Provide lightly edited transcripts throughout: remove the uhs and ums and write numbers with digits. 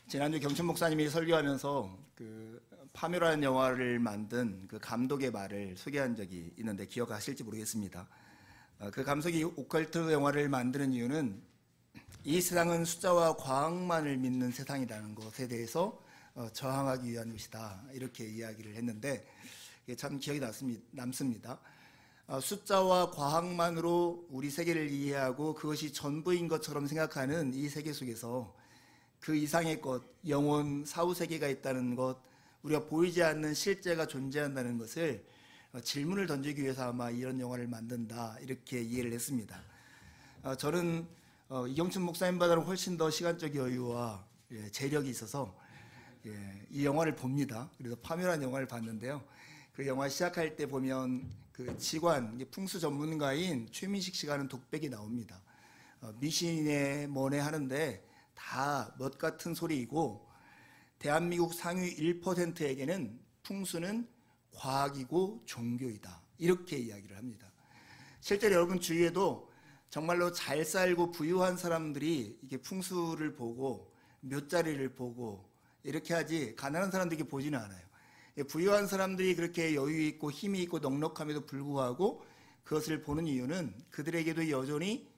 지난주 경춘 목사님이 설교하면서 그 파묘라는 영화를 만든 그 감독의 말을 소개한 적이 있는데 기억하실지 모르겠습니다. 그 감독이 오컬트 영화를 만드는 이유는 이 세상은 숫자와 과학만을 믿는 세상이라는 것에 대해서 저항하기 위한 것이다, 이렇게 이야기를 했는데 참 기억이 남습니다. 숫자와 과학만으로 우리 세계를 이해하고 그것이 전부인 것처럼 생각하는 이 세계 속에서 그 이상의 것, 영혼, 사후세계가 있다는 것, 우리가 보이지 않는 실제가 존재한다는 것을 질문을 던지기 위해서 아마 이런 영화를 만든다, 이렇게 이해를 했습니다. 저는 이경춘 목사님보다는 훨씬 더 시간적 여유와 재력이 있어서 이 영화를 봅니다. 그래서 파묘라는 영화를 봤는데요. 그 영화 시작할 때 보면 그 직관, 풍수 전문가인 최민식 씨가 하는 독백이 나옵니다. 미신에 뭐네 하는데 다 몇 같은 소리이고 대한민국 상위 1%에게는 풍수는 과학이고 종교이다, 이렇게 이야기를 합니다. 실제로 여러분 주위에도 정말로 잘 살고 부유한 사람들이 이게 풍수를 보고 묘자리를 보고 이렇게 하지 가난한 사람들이 보지는 않아요. 부유한 사람들이 그렇게 여유 있고 힘이 있고 넉넉함에도 불구하고 그것을 보는 이유는 그들에게도 여전히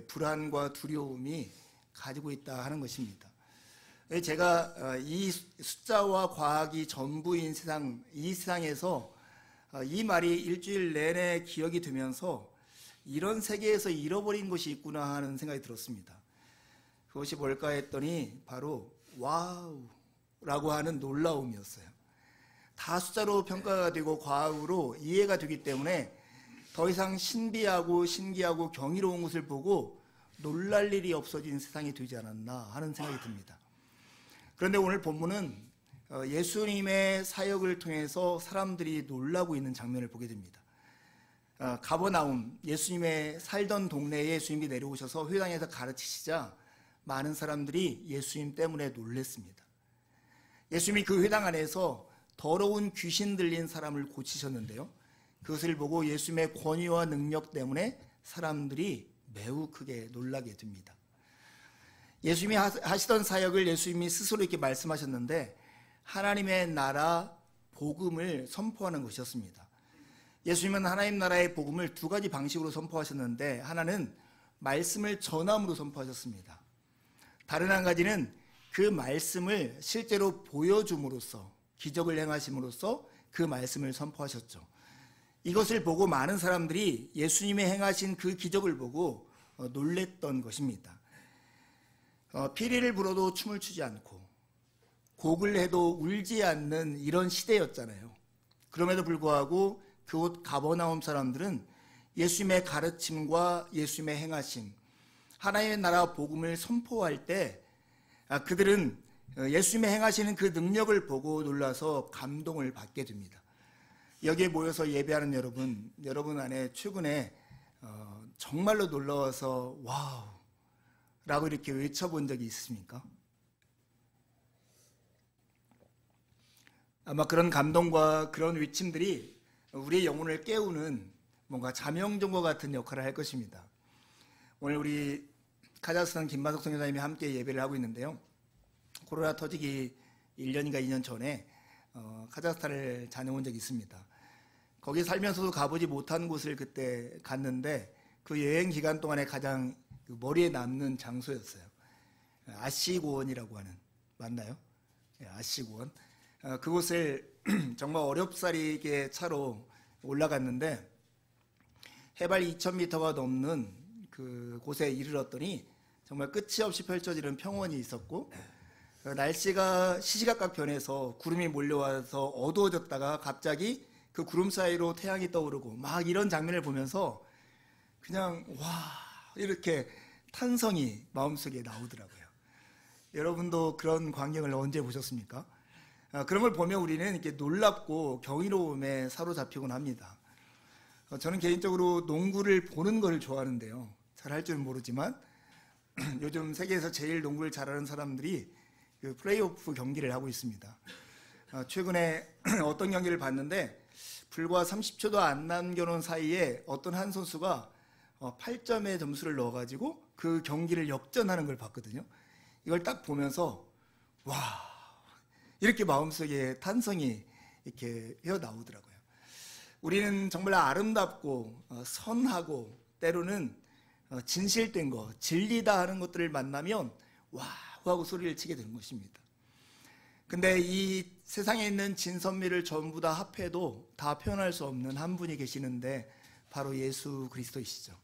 불안과 두려움이 가지고 있다 하는 것입니다. 제가 이 숫자와 과학이 전부인 세상, 이 세상에서 이 말이 일주일 내내 기억이 되면서 이런 세계에서 잃어버린 것이 있구나 하는 생각이 들었습니다. 그것이 뭘까 했더니 바로 와우라고 하는 놀라움이었어요. 다 숫자로 평가가 되고 과학으로 이해가 되기 때문에 더 이상 신비하고 신기하고 경이로운 것을 보고 놀랄 일이 없어진 세상이 되지 않았나 하는 생각이 듭니다. 그런데 오늘 본문은 예수님의 사역을 통해서 사람들이 놀라고 있는 장면을 보게 됩니다. 가버나움, 예수님의 살던 동네에 예수님이 내려오셔서 회당에서 가르치시자 많은 사람들이 예수님 때문에 놀랐습니다. 예수님이 그 회당 안에서 더러운 귀신 들린 사람을 고치셨는데요, 그것을 보고 예수님의 권위와 능력 때문에 사람들이 매우 크게 놀라게 됩니다. 예수님이 하시던 사역을 예수님이 스스로 이렇게 말씀하셨는데 하나님의 나라 복음을 선포하는 것이었습니다. 예수님은 하나님 나라의 복음을 두 가지 방식으로 선포하셨는데 하나는 말씀을 전함으로 선포하셨습니다. 다른 한 가지는 그 말씀을 실제로 보여줌으로써, 기적을 행하심으로써 그 말씀을 선포하셨죠. 이것을 보고 많은 사람들이 예수님의 행하신 그 기적을 보고 놀랬던 것입니다. 피리를 불어도 춤을 추지 않고 곡을 해도 울지 않는 이런 시대였잖아요. 그럼에도 불구하고 그곳 가버나움 사람들은 예수님의 가르침과 예수님의 행하심, 하나님의 나라 복음을 선포할 때 그들은 예수님의 행하시는 그 능력을 보고 놀라서 감동을 받게 됩니다. 여기에 모여서 예배하는 여러분 안에 최근에 정말로 놀라워서 와우 라고 이렇게 외쳐본 적이 있으십니까? 아마 그런 감동과 그런 외침들이 우리의 영혼을 깨우는 뭔가 자명종과 같은 역할을 할 것입니다. 오늘 우리 카자흐스탄 김만석 선교사님이 함께 예배를 하고 있는데요, 코로나 터지기 1년인가 2년 전에 카자흐스탄을 다녀온 적이 있습니다. 거기 살면서도 가보지 못한 곳을 그때 갔는데 그 여행 기간 동안에 가장 머리에 남는 장소였어요. 아시고원이라고 하는, 맞나요? 아시고원. 그곳을 정말 어렵사리게 차로 올라갔는데 해발 2000m가 넘는 그 곳에 이르렀더니 정말 끝이 없이 펼쳐지는 평원이 있었고 날씨가 시시각각 변해서 구름이 몰려와서 어두워졌다가 갑자기 그 구름 사이로 태양이 떠오르고 막 이런 장면을 보면서 그냥 와, 이렇게 탄성이 마음속에 나오더라고요. 여러분도 그런 광경을 언제 보셨습니까? 그런 걸 보면 우리는 이렇게 놀랍고 경이로움에 사로잡히곤 합니다. 저는 개인적으로 농구를 보는 걸 좋아하는데요, 잘 할 줄은 모르지만 요즘 세계에서 제일 농구를 잘하는 사람들이 그 플레이오프 경기를 하고 있습니다. 최근에 어떤 경기를 봤는데 불과 30초도 안 남겨놓은 사이에 어떤 한 선수가 8점의 점수를 넣어가지고 그 경기를 역전하는 걸 봤거든요. 이걸 딱 보면서 와, 이렇게 마음속에 탄성이 이렇게 헤어나오더라고요. 우리는 정말 아름답고 선하고 때로는 진실된 거, 진리다 하는 것들을 만나면 와우 하고 소리를 치게 되는 것입니다. 근데 이 세상에 있는 진선미를 전부 다 합해도 다 표현할 수 없는 한 분이 계시는데 바로 예수 그리스도이시죠.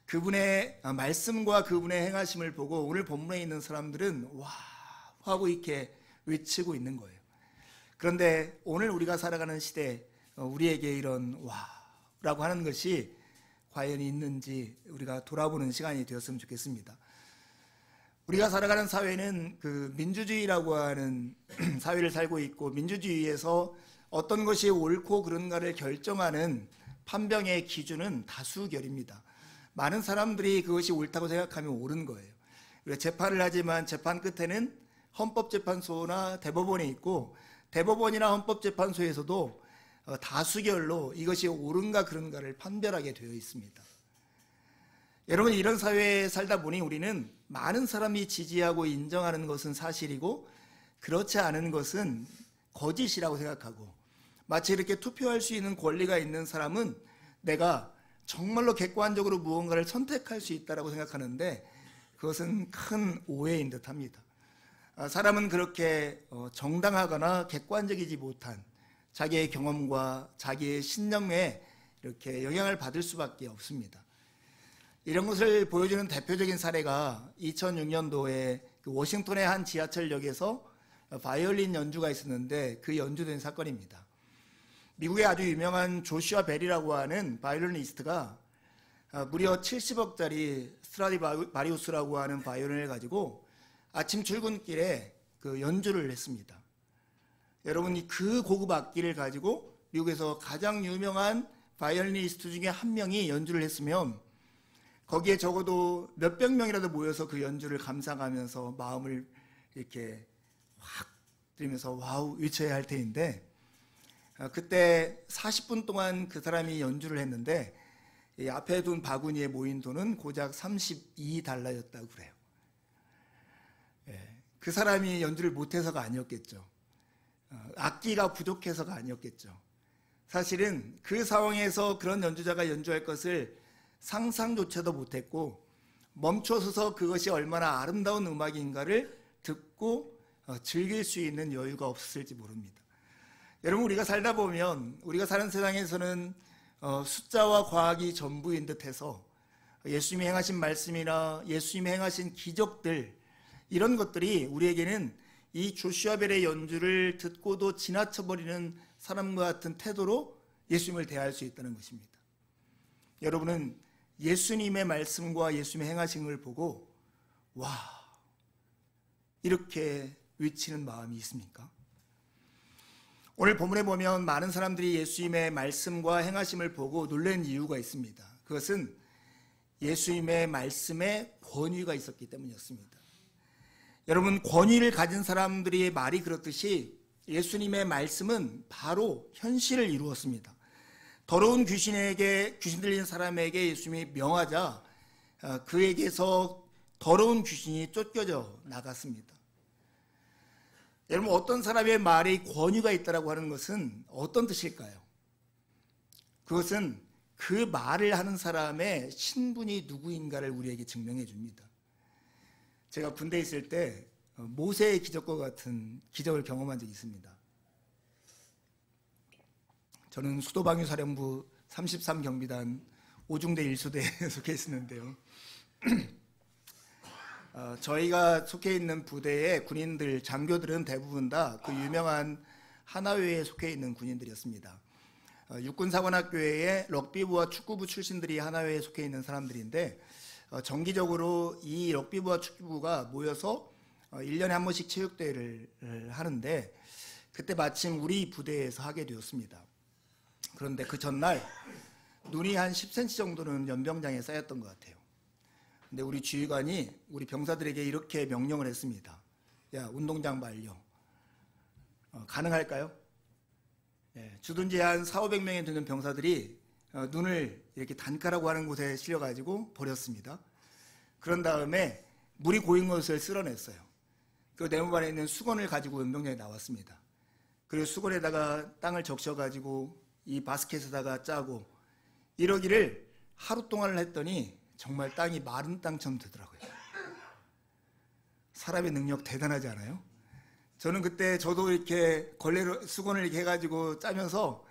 그분의 말씀과 그분의 행하심을 보고 오늘 본문에 있는 사람들은 와우 하고 이렇게 외치고 있는 거예요. 그런데 오늘 우리가 살아가는 시대 우리에게 이런 와우라고 하는 것이 과연 있는지 우리가 돌아보는 시간이 되었으면 좋겠습니다. 우리가 살아가는 사회는 그 민주주의라고 하는 사회를 살고 있고, 민주주의에서 어떤 것이 옳고 그른가를 결정하는 판병의 기준은 다수결입니다. 많은 사람들이 그것이 옳다고 생각하면 옳은 거예요. 우리가 재판을 하지만 재판 끝에는 헌법재판소나 대법원에 있고, 대법원이나 헌법재판소에서도 다수결로 이것이 옳은가 그른가를 판별하게 되어 있습니다. 여러분, 이런 사회에 살다 보니 우리는 많은 사람이 지지하고 인정하는 것은 사실이고 그렇지 않은 것은 거짓이라고 생각하고, 마치 이렇게 투표할 수 있는 권리가 있는 사람은 내가 정말로 객관적으로 무언가를 선택할 수 있다고 생각하는데 그것은 큰 오해인 듯합니다. 사람은 그렇게 정당하거나 객관적이지 못한 자기의 경험과 자기의 신념에 이렇게 영향을 받을 수밖에 없습니다. 이런 것을 보여주는 대표적인 사례가 2006년도에 그 워싱턴의 한 지하철역에서 바이올린 연주가 있었는데 그 연주된 사건입니다. 미국의 아주 유명한 조슈아 벨이라고 하는 바이올리니스트가 무려 70억짜리 스트라디바리우스라고 하는 바이올린을 가지고 아침 출근길에 그 연주를 했습니다. 여러분이 그 고급 악기를 가지고 미국에서 가장 유명한 바이올리니스트 중에 한 명이 연주를 했으면 거기에 적어도 몇백 명이라도 모여서 그 연주를 감상하면서 마음을 이렇게 확 들이면서 와우 외쳐야 할 테인데, 그때 40분 동안 그 사람이 연주를 했는데 이 앞에 둔 바구니에 모인 돈은 고작 $32였다고 그래요. 그 사람이 연주를 못해서가 아니었겠죠. 악기가 부족해서가 아니었겠죠. 사실은 그 상황에서 그런 연주자가 연주할 것을 상상조차도 못했고, 멈춰서서 그것이 얼마나 아름다운 음악인가를 듣고 즐길 수 있는 여유가 없었을지 모릅니다. 여러분, 우리가 살다 보면 우리가 사는 세상에서는 숫자와 과학이 전부인 듯해서 예수님이 행하신 말씀이나 예수님이 행하신 기적들, 이런 것들이 우리에게는 이 조슈아 벨의 연주를 듣고도 지나쳐버리는 사람과 같은 태도로 예수님을 대할 수 있다는 것입니다. 여러분은 예수님의 말씀과 예수님의 행하신 걸 보고 와 이렇게 외치는 마음이 있습니까? 오늘 본문에 보면 많은 사람들이 예수님의 말씀과 행하심을 보고 놀란 이유가 있습니다. 그것은 예수님의 말씀에 권위가 있었기 때문이었습니다. 여러분, 권위를 가진 사람들이 말이 그렇듯이 예수님의 말씀은 바로 현실을 이루었습니다. 더러운 귀신 들린 사람에게 예수님이 명하자 그에게서 더러운 귀신이 쫓겨져 나갔습니다. 여러분, 어떤 사람의 말이 권위가 있다고 하는 것은 어떤 뜻일까요? 그것은 그 말을 하는 사람의 신분이 누구인가를 우리에게 증명해 줍니다. 제가 군대에 있을 때 모세의 기적과 같은 기적을 경험한 적이 있습니다. 저는 수도방위사령부 33경비단 5중대 1소대에 속해 있었는데요. 저희가 속해 있는 부대의 군인들, 장교들은 대부분 다 그 유명한 하나회에 속해 있는 군인들이었습니다. 육군사관학교의 럭비부와 축구부 출신들이 하나회에 속해 있는 사람들인데, 정기적으로 이 럭비부와 축구부가 모여서 1년에 한 번씩 체육대회를 하는데, 그때 마침 우리 부대에서 하게 되었습니다. 그런데 그 전날 눈이 한 10cm 정도는 연병장에 쌓였던 것 같아요. 근데 우리 지휘관이 우리 병사들에게 이렇게 명령을 했습니다. 야, 운동장 말려. 가능할까요? 주둔지 한 400~500명이 되는 병사들이 눈을 이렇게 단가라고 하는 곳에 실려가지고 버렸습니다. 그런 다음에 물이 고인 것을 쓸어냈어요. 그 네모 안에 있는 수건을 가지고 운동장에 나왔습니다. 그리고 수건에다가 땅을 적셔가지고 이 바스켓에다가 짜고 이러기를 하루 동안을 했더니 정말 땅이 마른 땅처럼 되더라고요. 사람의 능력 대단하지 않아요? 저는 그때 저도 이렇게 걸레로 수건을 이렇게 해가지고 짜면서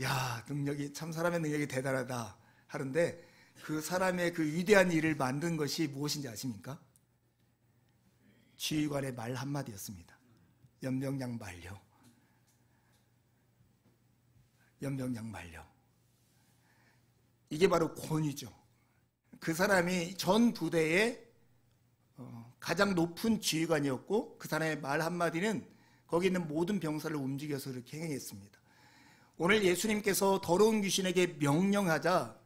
야, 능력이 참 사람의 능력이 대단하다 하는데 그 사람의 그 위대한 일을 만든 것이 무엇인지 아십니까? 지휘관의 말 한마디였습니다. 연병장말려. 연병장말려. 이게 바로 권위죠. 그 사람이 전 부대의 가장 높은 지휘관이었고 그 사람의 말 한마디는 거기 있는 모든 병사를 움직여서 이렇게 행했습니다. 오늘 예수님께서 더러운 귀신에게 명령하자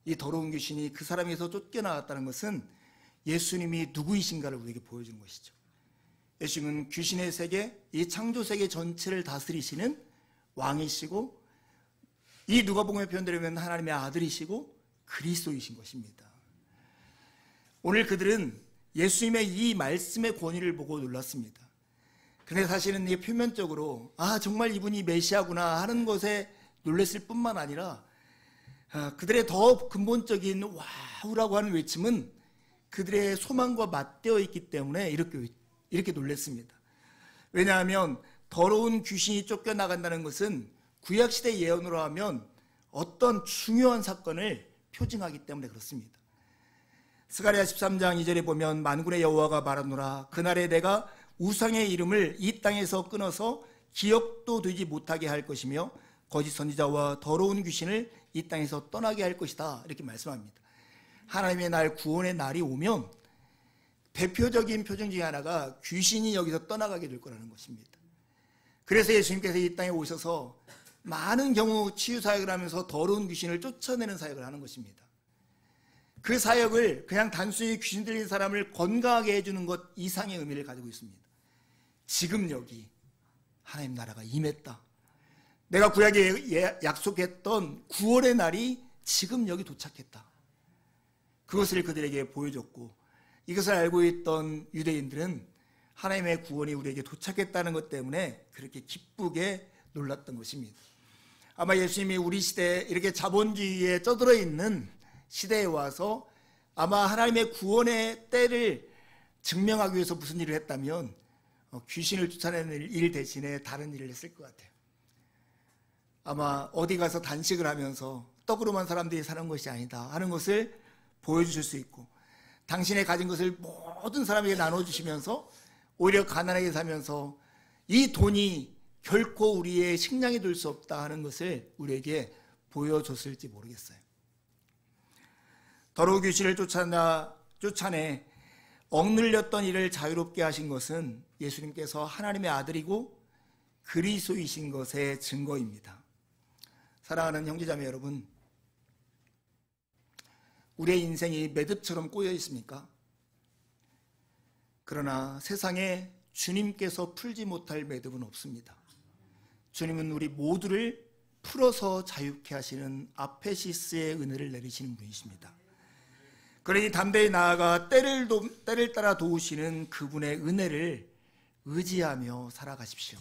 이 더러운 귀신이 그 사람에서 쫓겨나갔다는 것은 예수님이 누구이신가를 우리에게 보여주는 것이죠. 예수님은 귀신의 세계, 이 창조 세계 전체를 다스리시는 왕이시고 이 누가복음에 표현되려면 하나님의 아들이시고 그리스도이신 것입니다. 오늘 그들은 예수님의 이 말씀의 권위를 보고 놀랐습니다. 근데 사실은 이게 표면적으로 정말 이분이 메시아구나 하는 것에 놀랐을 뿐만 아니라 그들의 더 근본적인 와우라고 하는 외침은 그들의 소망과 맞대어 있기 때문에 이렇게 놀랐습니다. 왜냐하면 더러운 귀신이 쫓겨나간다는 것은 구약시대 예언으로 하면 어떤 중요한 사건을 표징하기 때문에 그렇습니다. 스가랴 13장 2절에 보면 만군의 여호와가 말하노라 그날에 내가 우상의 이름을 이 땅에서 끊어서 기억도 되지 못하게 할 것이며 거짓 선지자와 더러운 귀신을 이 땅에서 떠나게 할 것이다 이렇게 말씀합니다. 하나님의 날 구원의 날이 오면 대표적인 표정 중에 하나가 귀신이 여기서 떠나가게 될 거라는 것입니다. 그래서 예수님께서 이 땅에 오셔서 많은 경우 치유 사역을 하면서 더러운 귀신을 쫓아내는 사역을 하는 것입니다. 그 사역을 그냥 단순히 귀신 들린 사람을 건강하게 해주는 것 이상의 의미를 가지고 있습니다. 지금 여기 하나님 나라가 임했다. 내가 구약에 약속했던 구원의 날이 지금 여기 도착했다. 그것을 그들에게 보여줬고 이것을 알고 있던 유대인들은 하나님의 구원이 우리에게 도착했다는 것 때문에 그렇게 기쁘게 놀랐던 것입니다. 아마 예수님이 우리 시대에 이렇게 자본주의에 쩌들어 있는 시대에 와서 아마 하나님의 구원의 때를 증명하기 위해서 무슨 일을 했다면 귀신을 쫓아내는 일 대신에 다른 일을 했을 것 같아요. 아마 어디 가서 단식을 하면서 떡으로만 사람들이 사는 것이 아니다 하는 것을 보여주실 수 있고 당신의 가진 것을 모든 사람에게 나눠주시면서 오히려 가난하게 살면서 이 돈이 결코 우리의 식량이 될 수 없다 하는 것을 우리에게 보여줬을지 모르겠어요. 더러운 귀신을 쫓아내 억눌렸던 이를 자유롭게 하신 것은 예수님께서 하나님의 아들이고 그리스도이신 것의 증거입니다. 사랑하는 형제자매 여러분, 우리의 인생이 매듭처럼 꼬여 있습니까? 그러나 세상에 주님께서 풀지 못할 매듭은 없습니다. 주님은 우리 모두를 풀어서 자유케 하시는 아페시스의 은혜를 내리시는 분이십니다. 그러니 담대히 나아가 때를 따라 도우시는 그분의 은혜를 의지하며 살아가십시오.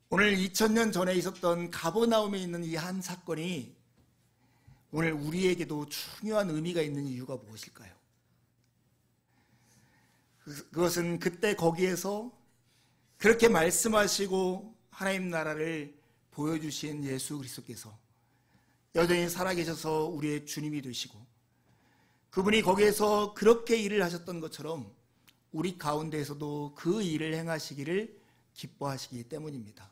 오늘 2000년 전에 있었던 가버나움에 있는 이 한 사건이 오늘 우리에게도 중요한 의미가 있는 이유가 무엇일까요? 그것은 그때 거기에서 그렇게 말씀하시고 하나님 나라를 보여주신 예수 그리스도께서 여전히 살아계셔서 우리의 주님이 되시고 그분이 거기에서 그렇게 일을 하셨던 것처럼 우리 가운데에서도 그 일을 행하시기를 기뻐하시기 때문입니다.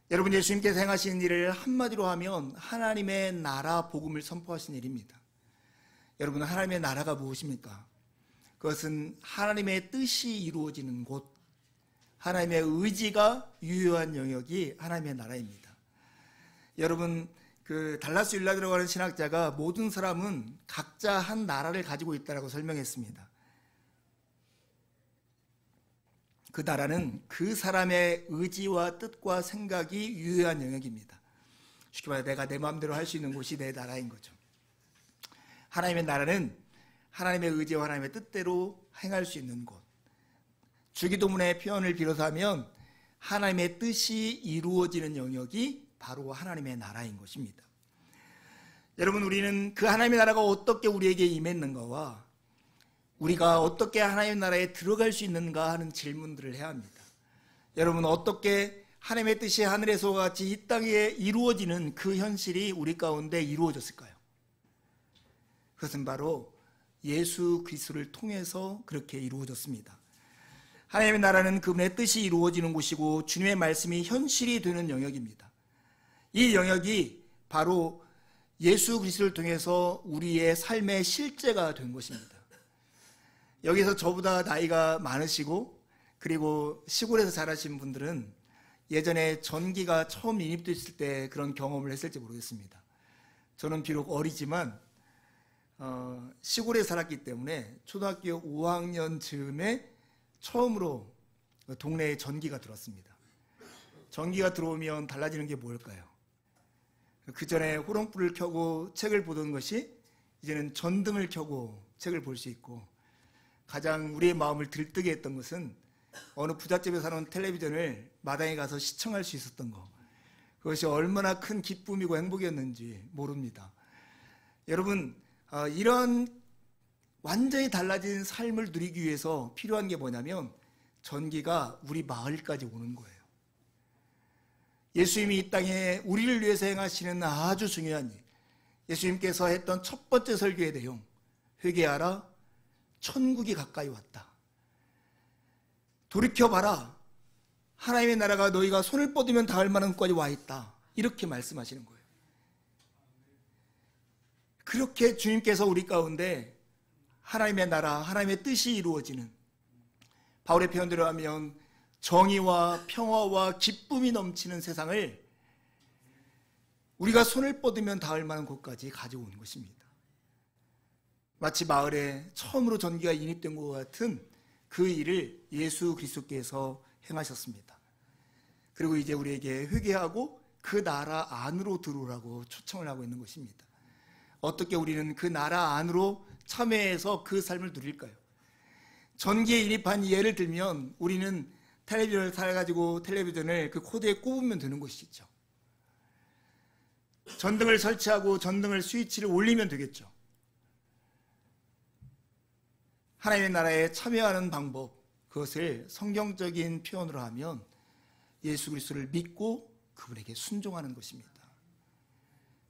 여러분, 예수님께서 행하신 일을 한마디로 하면 하나님의 나라 복음을 선포하신 일입니다. 여러분, 하나님의 나라가 무엇입니까? 그것은 하나님의 뜻이 이루어지는 곳, 하나님의 의지가 유효한 영역이 하나님의 나라입니다. 여러분, 그 달라스 윌라드라고 하는 신학자가 모든 사람은 각자 한 나라를 가지고 있다고 설명했습니다. 그 나라는 그 사람의 의지와 뜻과 생각이 유효한 영역입니다. 쉽게 말해 내가 내 마음대로 할 수 있는 곳이 내 나라인 거죠. 하나님의 나라는 하나님의 의지와 하나님의 뜻대로 행할 수 있는 곳, 주기도문의 표현을 빌어서 하면 하나님의 뜻이 이루어지는 영역이 바로 하나님의 나라인 것입니다. 여러분, 우리는 그 하나님의 나라가 어떻게 우리에게 임했는가와 우리가 어떻게 하나님의 나라에 들어갈 수 있는가 하는 질문들을 해야 합니다. 여러분, 어떻게 하나님의 뜻이 하늘에서와 같이 이 땅에 이루어지는 그 현실이 우리 가운데 이루어졌을까요? 그것은 바로 예수 그리스도를 통해서 그렇게 이루어졌습니다. 하나님의 나라는 그분의 뜻이 이루어지는 곳이고 주님의 말씀이 현실이 되는 영역입니다. 이 영역이 바로 예수 그리스도를 통해서 우리의 삶의 실제가 된 것입니다. 여기서 저보다 나이가 많으시고 그리고 시골에서 자라신 분들은 예전에 전기가 처음 인입됐을 때 그런 경험을 했을지 모르겠습니다. 저는 비록 어리지만 시골에 살았기 때문에 초등학교 5학년 즈음에 처음으로 동네에 전기가 들어왔습니다. 전기가 들어오면 달라지는 게 뭘까요? 그 전에 호롱불을 켜고 책을 보던 것이 이제는 전등을 켜고 책을 볼 수 있고, 가장 우리의 마음을 들뜨게 했던 것은 어느 부잣집에 사는 텔레비전을 마당에 가서 시청할 수 있었던 것, 그것이 얼마나 큰 기쁨이고 행복이었는지 모릅니다. 여러분, 이런 완전히 달라진 삶을 누리기 위해서 필요한 게 뭐냐면 전기가 우리 마을까지 오는 거예요. 예수님이 이 땅에 우리를 위해서 행하시는 아주 중요한 일, 예수님께서 했던 첫 번째 설교의 내용, 회개하라, 천국이 가까이 왔다. 돌이켜봐라, 하나님의 나라가 너희가 손을 뻗으면 닿을 만한 곳까지 와 있다. 이렇게 말씀하시는 거예요. 그렇게 주님께서 우리 가운데 하나님의 나라, 하나님의 뜻이 이루어지는, 바울의 표현대로 하면 정의와 평화와 기쁨이 넘치는 세상을 우리가 손을 뻗으면 닿을 만한 곳까지 가져온 것입니다. 마치 마을에 처음으로 전기가 인입된 것 같은 그 일을 예수 그리스도께서 행하셨습니다. 그리고 이제 우리에게 회개하고 그 나라 안으로 들어오라고 초청을 하고 있는 것입니다. 어떻게 우리는 그 나라 안으로 참여해서 그 삶을 누릴까요? 전기에 인입한 예를 들면 우리는 텔레비전을 사가지고 텔레비전을 그 코드에 꼽으면 되는 것이죠. 전등을 설치하고 전등을 스위치를 올리면 되겠죠. 하나님의 나라에 참여하는 방법, 그것을 성경적인 표현으로 하면 예수 그리스도를 믿고 그분에게 순종하는 것입니다.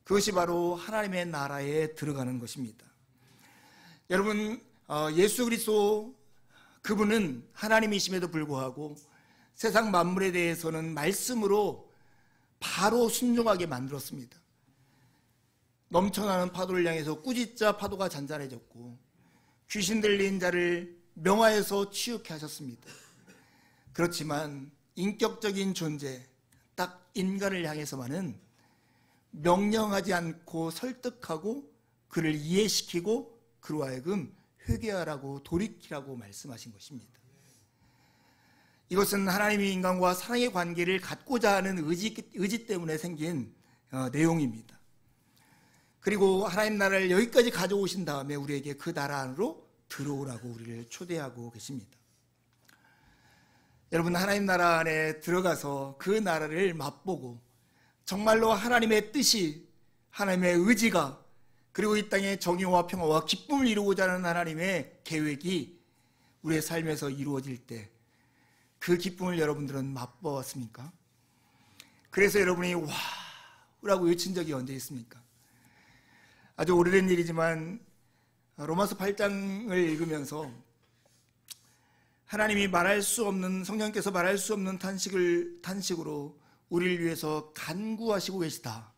그것이 바로 하나님의 나라에 들어가는 것입니다. 여러분, 예수 그리스도 그분은 하나님이심에도 불구하고 세상 만물에 대해서는 말씀으로 바로 순종하게 만들었습니다. 넘쳐나는 파도를 향해서 꾸짖자 파도가 잔잔해졌고, 귀신 들린 자를 명하여서 치유케 하셨습니다. 그렇지만 인격적인 존재, 딱 인간을 향해서만은 명령하지 않고 설득하고 그를 이해시키고 그로 하여금 회개하라고 돌이키라고 말씀하신 것입니다. 이것은 하나님이 인간과 사랑의 관계를 갖고자 하는 의지 때문에 생긴 내용입니다. 그리고 하나님 나라를 여기까지 가져오신 다음에 우리에게 그 나라 안으로 들어오라고 우리를 초대하고 계십니다. 여러분, 하나님 나라 안에 들어가서 그 나라를 맛보고 정말로 하나님의 뜻이, 하나님의 의지가, 그리고 이 땅에 정의와 평화와 기쁨을 이루고자 하는 하나님의 계획이 우리의 삶에서 이루어질 때 그 기쁨을 여러분들은 맛보았습니까? 그래서 여러분이 와우라고 외친 적이 언제 있습니까? 아주 오래된 일이지만 로마서 8장을 읽으면서 하나님이 말할 수 없는, 성령께서 말할 수 없는 탄식으로 우리를 위해서 간구하시고 계시다.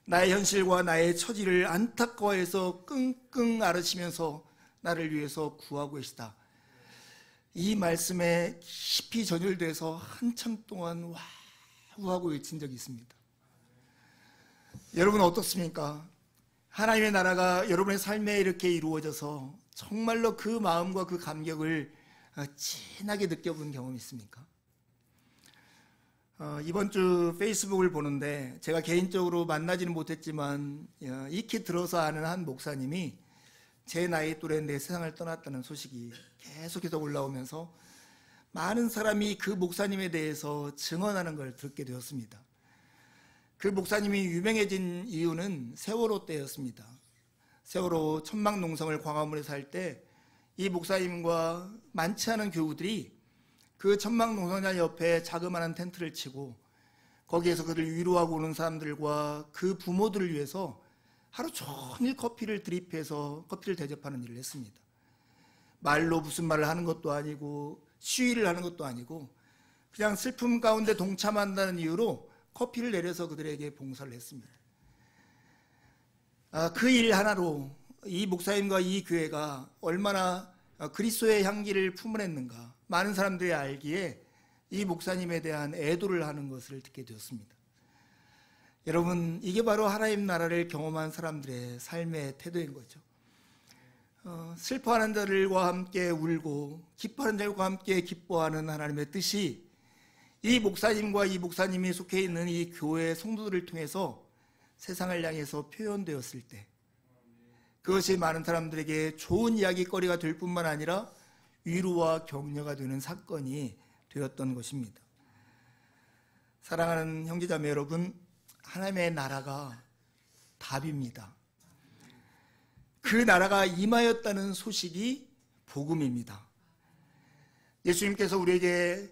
나의 현실과 나의 처지를 안타까워해서 끙끙 앓으시면서 나를 위해서 구하고 계시다. 이 말씀에 깊이 전율돼서 한참 동안 와우 하고 외친 적이 있습니다. 여러분 어떻습니까? 하나님의 나라가 여러분의 삶에 이렇게 이루어져서 정말로 그 마음과 그 감격을 진하게 느껴본 경험이 있습니까? 이번 주 페이스북을 보는데 제가 개인적으로 만나지는 못했지만 익히 들어서 아는 한 목사님이 제 나이 또래인데 세상을 떠났다는 소식이 계속해서 올라오면서 많은 사람이 그 목사님에 대해서 증언하는 걸 듣게 되었습니다. 그 목사님이 유명해진 이유는 세월호 때였습니다. 세월호 천막농성을 광화문에 살 때 이 목사님과 많지 않은 교우들이 그 천막농성장 옆에 자그마한 텐트를 치고 거기에서 그를 위로하고 오는 사람들과 그 부모들을 위해서 하루 종일 커피를 드립해서 커피를 대접하는 일을 했습니다. 말로 무슨 말을 하는 것도 아니고 시위를 하는 것도 아니고 그냥 슬픔 가운데 동참한다는 이유로 커피를 내려서 그들에게 봉사를 했습니다. 그 일 하나로 이 목사님과 이 교회가 얼마나 그리스도의 향기를 품어냈는가 많은 사람들이 알기에 이 목사님에 대한 애도를 하는 것을 듣게 되었습니다. 여러분, 이게 바로 하나님 나라를 경험한 사람들의 삶의 태도인 거죠. 슬퍼하는 자들과 함께 울고 기뻐하는 자들과 함께 기뻐하는 하나님의 뜻이 이 목사님과 이 목사님이 속해 있는 이 교회 성도들을 통해서 세상을 향해서 표현되었을 때 그것이 많은 사람들에게 좋은 이야기거리가 될 뿐만 아니라 위로와 격려가 되는 사건이 되었던 것입니다. 사랑하는 형제자매 여러분, 하나님의 나라가 답입니다. 그 나라가 임하였다는 소식이 복음입니다. 예수님께서 우리에게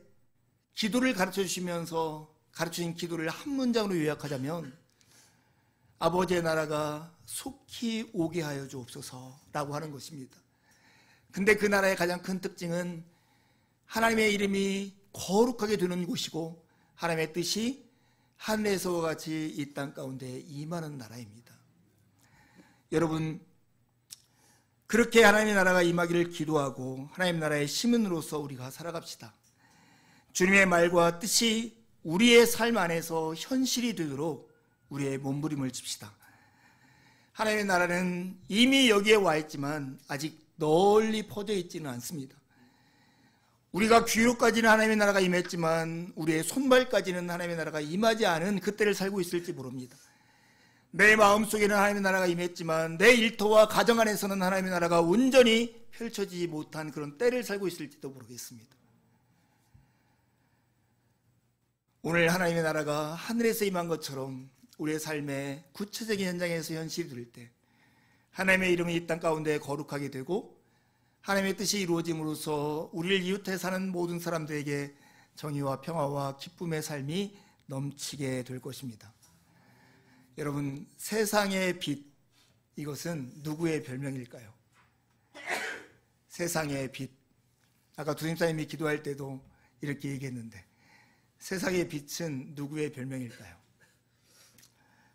기도를 가르쳐 주시면서 가르치신 기도를 한 문장으로 요약하자면 아버지의 나라가 속히 오게 하여 주옵소서라고 하는 것입니다. 근데 그 나라의 가장 큰 특징은 하나님의 이름이 거룩하게 되는 곳이고 하나님의 뜻이 하늘에서와 같이 이 땅 가운데 임하는 나라입니다. 여러분, 그렇게 하나님의 나라가 임하기를 기도하고 하나님의 나라의 시민으로서 우리가 살아갑시다. 주님의 말과 뜻이 우리의 삶 안에서 현실이 되도록 우리의 몸부림을 칩시다. 하나님의 나라는 이미 여기에 와 있지만 아직 널리 퍼져 있지는 않습니다. 우리가 귀로까지는 하나님의 나라가 임했지만 우리의 손발까지는 하나님의 나라가 임하지 않은 그때를 살고 있을지 모릅니다. 내 마음속에는 하나님의 나라가 임했지만 내 일터와 가정 안에서는 하나님의 나라가 온전히 펼쳐지지 못한 그런 때를 살고 있을지도 모르겠습니다. 오늘 하나님의 나라가 하늘에서 임한 것처럼 우리의 삶의 구체적인 현장에서 현실이 될 때 하나님의 이름이 이 땅 가운데 거룩하게 되고 하나님의 뜻이 이루어짐으로써 우리를 이웃해 사는 모든 사람들에게 정의와 평화와 기쁨의 삶이 넘치게 될 것입니다. 여러분, 세상의 빛, 이것은 누구의 별명일까요? 세상의 빛. 아까 두님사님이 기도할 때도 이렇게 얘기했는데 세상의 빛은 누구의 별명일까요?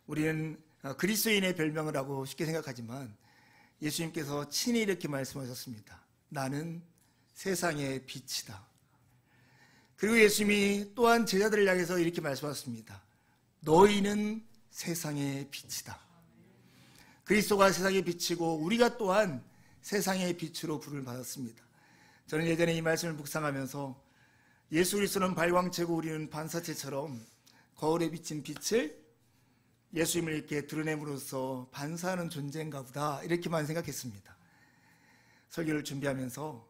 우리는 그리스도인의 별명을 하고 쉽게 생각하지만 예수님께서 친히 이렇게 말씀하셨습니다. 나는 세상의 빛이다. 그리고 예수님이 또한 제자들을 향해서 이렇게 말씀하셨습니다. 너희는 세상의 빛이다. 그리스도가 세상의 빛이고 우리가 또한 세상의 빛으로 부름을 받았습니다. 저는 예전에 이 말씀을 묵상하면서 예수 그리스도는 발광체고 우리는 반사체처럼 거울에 비친 빛을 예수님을 이렇게 드러냄으로써 반사하는 존재인가 보다 이렇게만 생각했습니다. 설교를 준비하면서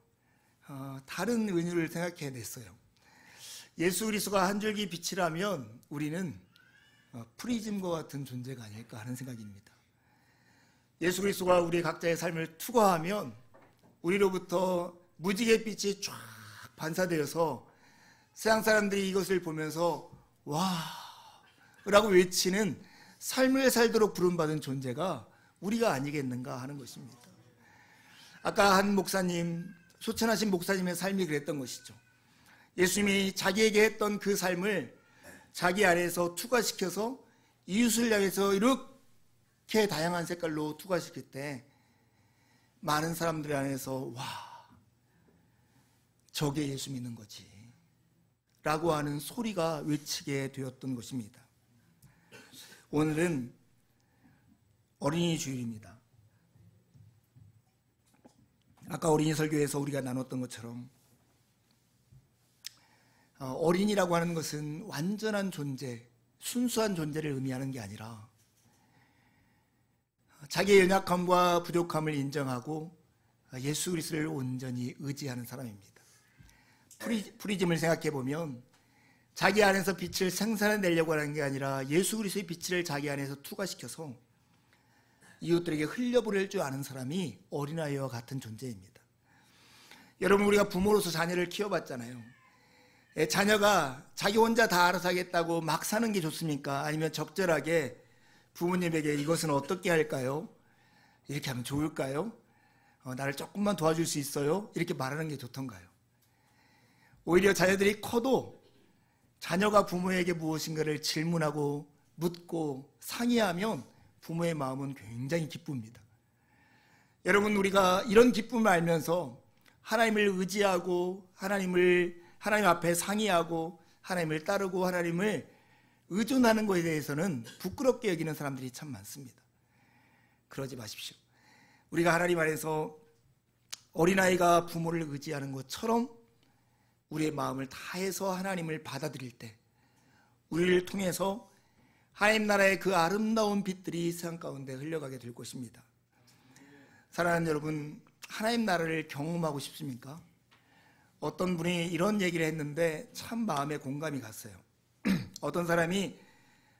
다른 은유를 생각해냈어요. 예수 그리스도가 한 줄기 빛이라면 우리는 프리즘과 같은 존재가 아닐까 하는 생각입니다. 예수 그리스도가 우리 각자의 삶을 투과하면 우리로부터 무지개 빛이 쫙 반사되어서 세상 사람들이 이것을 보면서 와 라고 외치는 삶을 살도록 부름받은 존재가 우리가 아니겠는가 하는 것입니다. 아까 한 목사님, 소천하신 목사님의 삶이 그랬던 것이죠. 예수님이 자기에게 했던 그 삶을 자기 안에서 투과시켜서 이웃을 향해서 이렇게 다양한 색깔로 투과시킬 때 많은 사람들 안에서 와, 저게 예수 믿는 거지 라고 하는 소리가 외치게 되었던 것입니다. 오늘은 어린이 주일입니다. 아까 어린이 설교에서 우리가 나눴던 것처럼 어린이라고 하는 것은 완전한 존재, 순수한 존재를 의미하는 게 아니라 자기의 연약함과 부족함을 인정하고 예수 그리스도를 온전히 의지하는 사람입니다. 프리즘을 생각해 보면 자기 안에서 빛을 생산해내려고 하는 게 아니라 예수 그리스도의 빛을 자기 안에서 투과시켜서 이웃들에게 흘려보낼 줄 아는 사람이 어린아이와 같은 존재입니다. 여러분, 우리가 부모로서 자녀를 키워봤잖아요. 자녀가 자기 혼자 다 알아서 하겠다고 막 사는 게 좋습니까? 아니면 적절하게 부모님에게 이것은 어떻게 할까요? 이렇게 하면 좋을까요? 나를 조금만 도와줄 수 있어요? 이렇게 말하는 게 좋던가요? 오히려 자녀들이 커도 자녀가 부모에게 무엇인가를 질문하고 묻고 상의하면 부모의 마음은 굉장히 기쁩니다. 여러분, 우리가 이런 기쁨을 알면서 하나님을 의지하고 하나님 앞에 상의하고 하나님을 따르고 하나님을 의존하는 것에 대해서는 부끄럽게 여기는 사람들이 참 많습니다. 그러지 마십시오. 우리가 하나님 안에서 어린아이가 부모를 의지하는 것처럼 우리의 마음을 다해서 하나님을 받아들일 때 우리를 통해서 하나님 나라의 그 아름다운 빛들이 세상 가운데 흘러가게 될 것입니다. 사랑하는 여러분, 하나님 나라를 경험하고 싶습니까? 어떤 분이 이런 얘기를 했는데 참 마음에 공감이 갔어요. 어떤 사람이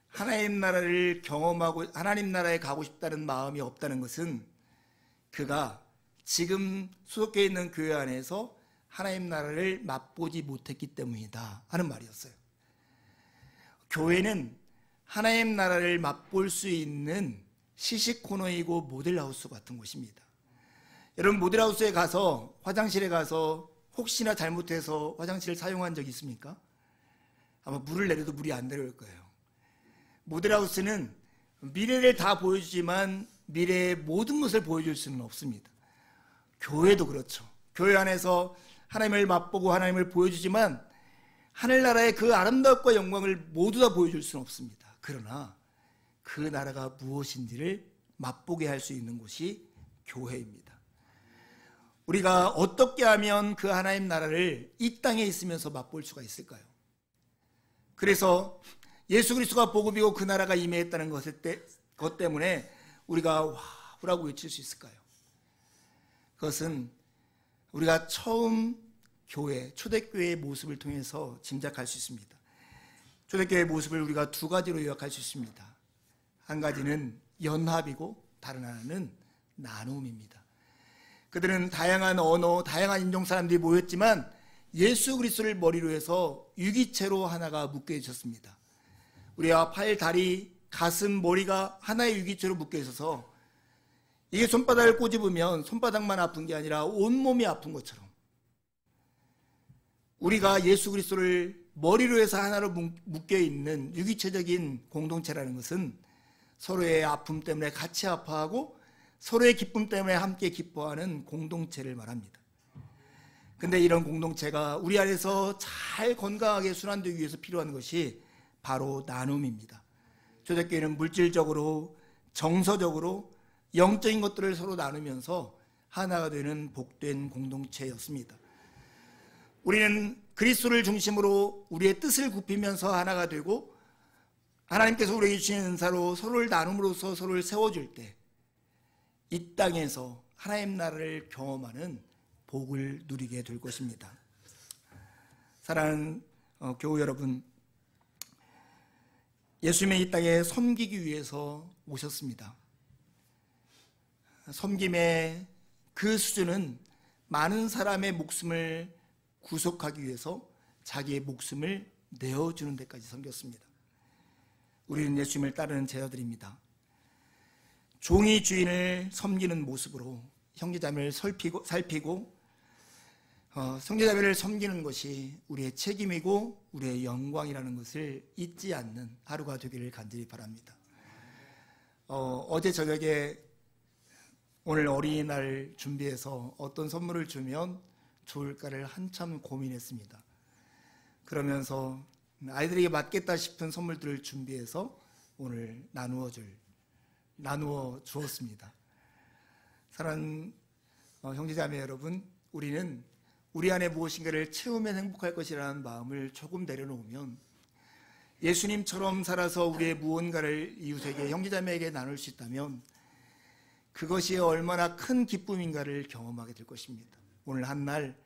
하나님 나라를 경험하고 하나님 나라에 가고 싶다는 마음이 없다는 것은 그가 지금 소속해 있는 교회 안에서 하나님 나라를 맛보지 못했기 때문이다 하는 말이었어요. 교회는 하나님 나라를 맛볼 수 있는 시식 코너이고 모델하우스 같은 곳입니다. 여러분, 모델하우스에 가서 화장실에 가서 혹시나 잘못해서 화장실을 사용한 적이 있습니까? 아마 물을 내려도 물이 안 내려올 거예요. 모델하우스는 미래를 다 보여주지만 미래의 모든 것을 보여줄 수는 없습니다. 교회도 그렇죠. 교회 안에서 하나님을 맛보고 하나님을 보여주지만 하늘나라의 그 아름다움과 영광을 모두 다 보여줄 수는 없습니다. 그러나 그 나라가 무엇인지를 맛보게 할 수 있는 곳이 교회입니다. 우리가 어떻게 하면 그 하나님 나라를 이 땅에 있으면서 맛볼 수가 있을까요? 그래서 예수 그리스도가 복음이고 그 나라가 임해했다는 것 때문에 우리가 와우라고 외칠 수 있을까요? 그것은 우리가 처음 초대교회의 모습을 통해서 짐작할 수 있습니다. 초대교회의 모습을 우리가 두 가지로 요약할 수 있습니다. 한 가지는 연합이고 다른 하나는 나눔입니다. 그들은 다양한 언어, 다양한 인종 사람들이 모였지만 예수 그리스도를 머리로 해서 유기체로 하나가 묶여 있었습니다. 우리가 팔, 다리, 가슴, 머리가 하나의 유기체로 묶여 있어서 이게 손바닥을 꼬집으면 손바닥만 아픈 게 아니라 온몸이 아픈 것처럼 우리가 예수 그리스도를 머리로 해서 하나로 묶여 있는 유기체적인 공동체라는 것은 서로의 아픔 때문에 같이 아파하고 서로의 기쁨 때문에 함께 기뻐하는 공동체를 말합니다. 근데 이런 공동체가 우리 안에서 잘 건강하게 순환되기 위해서 필요한 것이 바로 나눔입니다. 초대교회는 물질적으로, 정서적으로, 영적인 것들을 서로 나누면서 하나가 되는 복된 공동체였습니다. 우리는 그리스도를 중심으로 우리의 뜻을 굽히면서 하나가 되고 하나님께서 우리에게 주신 은사로 서로를 나눔으로써 서로를 세워줄 때 이 땅에서 하나님 나라를 경험하는 복을 누리게 될 것입니다. 사랑하는 교우 여러분, 예수님이 이 땅에 섬기기 위해서 오셨습니다. 섬김의 그 수준은 많은 사람의 목숨을 구속하기 위해서 자기의 목숨을 내어주는 데까지 섬겼습니다. 우리는 예수님을 따르는 제자들입니다. 종이 주인을 섬기는 모습으로 형제자매를 살피고 형제자매를 섬기는 것이 우리의 책임이고 우리의 영광이라는 것을 잊지 않는 하루가 되기를 간절히 바랍니다. 어제 저녁에 오늘 어린이날 준비해서 어떤 선물을 주면 좋을까를 한참 고민했습니다. 그러면서 아이들에게 맞겠다 싶은 선물들을 준비해서 오늘 나누어 주었습니다. 사랑하는 형제자매 여러분, 우리는 우리 안에 무엇인가를 채우면 행복할 것이라는 마음을 조금 내려놓으면 예수님처럼 살아서 우리의 무언가를 이웃에게, 형제자매에게 나눌 수 있다면 그것이 얼마나 큰 기쁨인가를 경험하게 될 것입니다. 오늘 한 날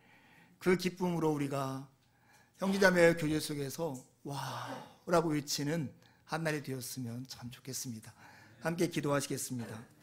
그 기쁨으로 우리가 형제자매 교제 속에서 와라고 외치는 한 날이 되었으면 참 좋겠습니다. 함께 기도하시겠습니다.